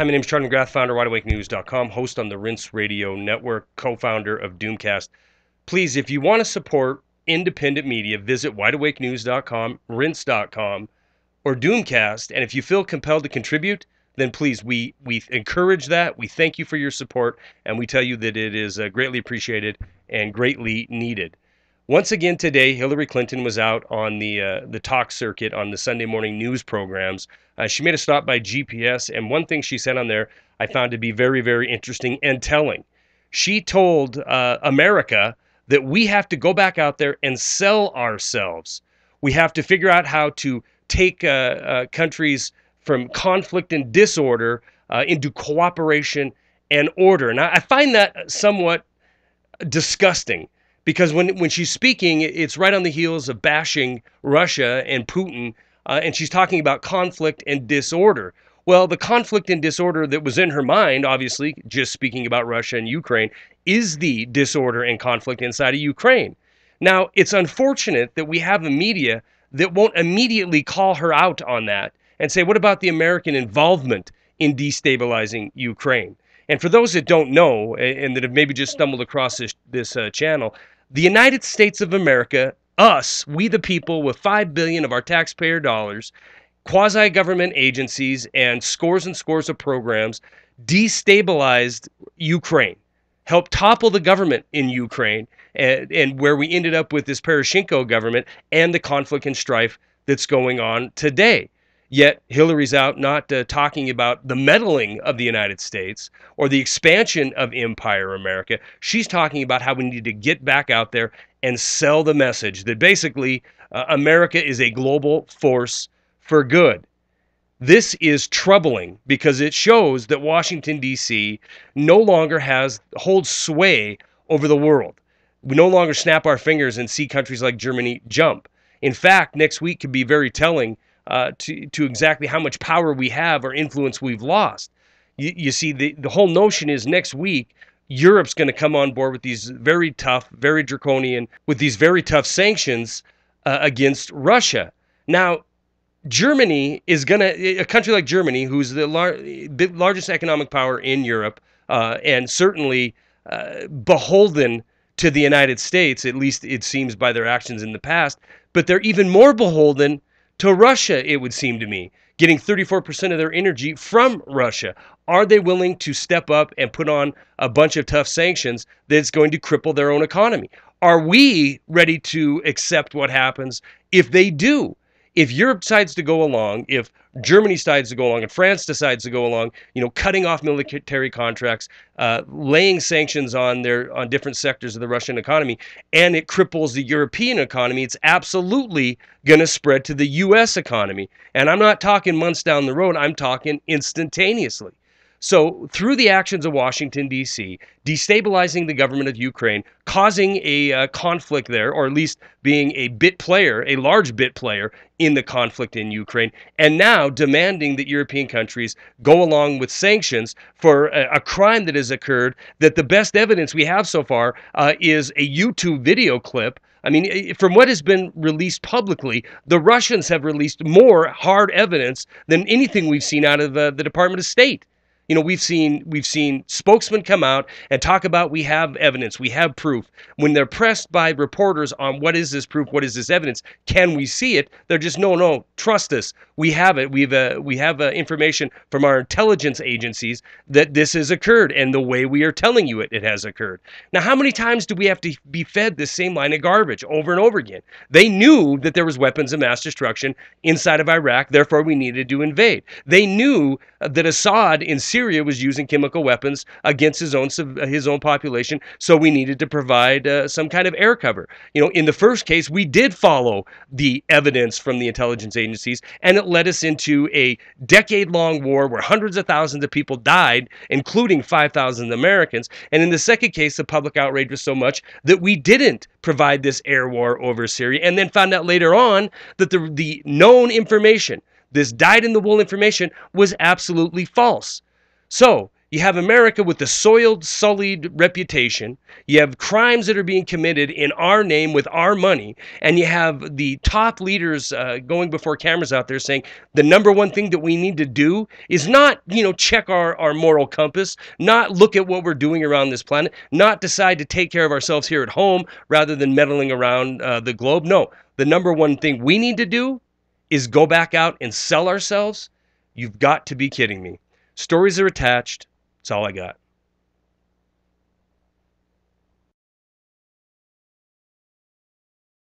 Hi, my name is Charlie McGrath, founder of WideAwakeNews.com, host on the Rinse Radio Network, co-founder of Doomcast. Please, if you want to support independent media, visit WideAwakeNews.com, Rinse.com, or Doomcast. And if you feel compelled to contribute, then please, we encourage that. We thank you for your support, and we tell you that it is greatly appreciated and greatly needed. Once again today, Hillary Clinton was out on the talk circuit on the Sunday morning news programs. She made a stop by GPS, and one thing she said on there I found to be very, very interesting and telling. She told America that we have to go back out there and sell ourselves. We have to figure out how to take countries from conflict and disorder into cooperation and order. And I find that somewhat disgusting, because when she's speaking, it's right on the heels of bashing Russia and Putin, and she's talking about conflict and disorder. Well, the conflict and disorder that was in her mind, obviously, just speaking about Russia and Ukraine, is the disorder and conflict inside of Ukraine. Now, it's unfortunate that we have a media that won't immediately call her out on that and say, what about the American involvement in destabilizing Ukraine? And for those that don't know, and that have maybe just stumbled across this channel, the United States of America, us, we the people with $5 billion of our taxpayer dollars, quasi-government agencies, and scores of programs, destabilized Ukraine, helped topple the government in Ukraine, and where we ended up with this Poroshenko government and the conflict and strife that's going on today. Yet Hillary's out not talking about the meddling of the United States or the expansion of Empire America. She's talking about how we need to get back out there and sell the message that basically America is a global force for good. This is troubling because it shows that Washington, D.C. no longer holds sway over the world. We no longer snap our fingers and see countries like Germany jump. In fact, next week could be very telling to exactly how much power we have or influence we've lost. You see, the whole notion is next week, Europe's going to come on board with these very tough, very draconian, with these very tough sanctions against Russia. Now, Germany is going to, a country like Germany, who's the largest economic power in Europe, and certainly beholden to the United States, at least it seems by their actions in the past, but they're even more beholden to Russia, it would seem to me, getting 34% of their energy from Russia. Are they willing to step up and put on a bunch of tough sanctions that's going to cripple their own economy? Are we ready to accept what happens if they do? If Europe decides to go along, if Germany decides to go along, and France decides to go along, cutting off military contracts, laying sanctions on different sectors of the Russian economy, and it cripples the European economy, it's absolutely going to spread to the U.S. economy. And I'm not talking months down the road, I'm talking instantaneously. So through the actions of Washington, D.C., destabilizing the government of Ukraine, causing a conflict there, or at least being a large bit player in the conflict in Ukraine, and now demanding that European countries go along with sanctions for a crime that has occurred, that the best evidence we have so far is a YouTube video clip. I mean, from what has been released publicly, the Russians have released more hard evidence than anything we've seen out of the Department of State. We've seen spokesmen come out and talk about we have evidence, we have proof. When they're pressed by reporters on what is this proof, what is this evidence, can we see it? They're just no, trust us, we have it. We have information from our intelligence agencies that this has occurred, and the way we are telling you it has occurred. Now, how many times do we have to be fed this same line of garbage over and over again? They knew that there was weapons of mass destruction inside of Iraq, therefore we needed to invade. They knew that Assad in Syria was using chemical weapons against his own population, so we needed to provide some kind of air cover. In the first case, we did follow the evidence from the intelligence agencies, and it led us into a decade-long war where hundreds of thousands of people died, including 5,000 Americans. And in the second case, the public outrage was so much that we didn't provide this air war over Syria, and then found out later on that the known information, this dyed-in-the-wool information, was absolutely false. So You have America with the soiled, sullied reputation. You have crimes that are being committed in our name with our money. And you have the top leaders going before cameras out there saying the number one thing that we need to do is not, check our moral compass, not look at what we're doing around this planet, not decide to take care of ourselves here at home rather than meddling around the globe. No, the number one thing we need to do is go back out and sell ourselves. You've got to be kidding me. Stories are attached. That's all I got.